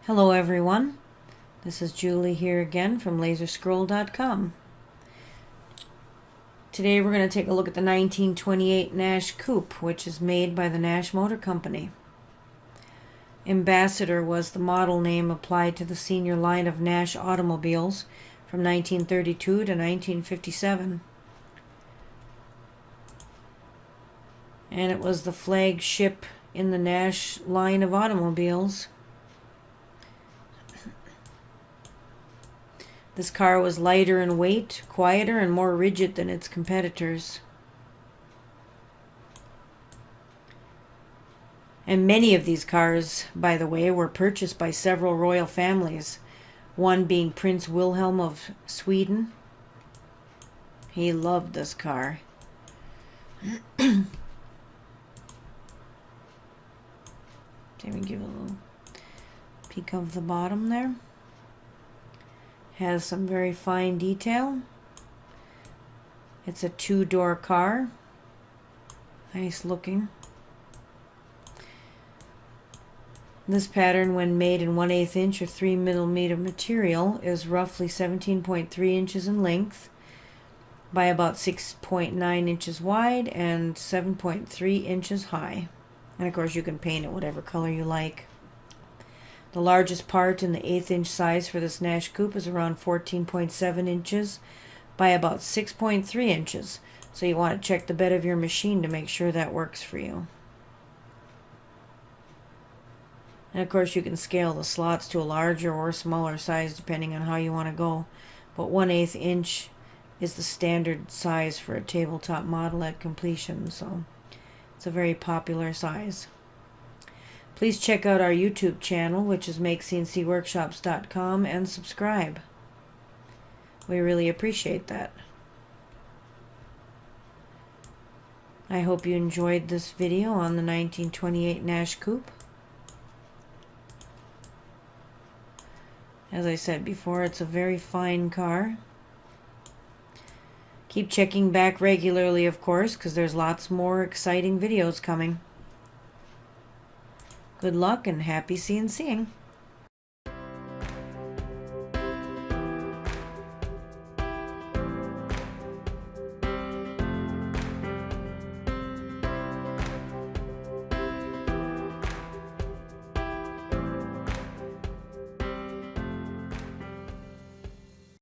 Hello everyone, this is Julie here again from laserscroll.com. Today we're going to take a look at the 1928 Nash Coupe, which is made by the Nash Motor Company. Ambassador was the model name applied to the senior line of Nash automobiles from 1932 to 1957. And it was the flagship in the Nash line of automobiles. This car was lighter in weight, quieter, and more rigid than its competitors. And many of these cars, by the way, were purchased by several royal families, one being Prince Wilhelm of Sweden. He loved this car. Let me give a little peek of the bottom there. Has some very fine detail. It's a two-door car. Nice looking. This pattern, when made in 1/8 inch or 3mm material, is roughly 17.3 inches in length by about 6.9 inches wide and 7.3 inches high. And of course you can paint it whatever color you like. The largest part in the 1/8 inch size for this Nash Coupe is around 14.7 inches by about 6.3 inches. So you want to check the bed of your machine to make sure that works for you. And of course you can scale the slots to a larger or smaller size depending on how you want to go. But 1/8 inch is the standard size for a tabletop model at completion. So it's a very popular size. Please check out our YouTube channel, which is MakeCNCworkshops.com, and subscribe. We really appreciate that. I hope you enjoyed this video on the 1928 Nash Coupe. As I said before, it's a very fine car. Keep checking back regularly, of course, because there's lots more exciting videos coming. Good luck and happy CNCing.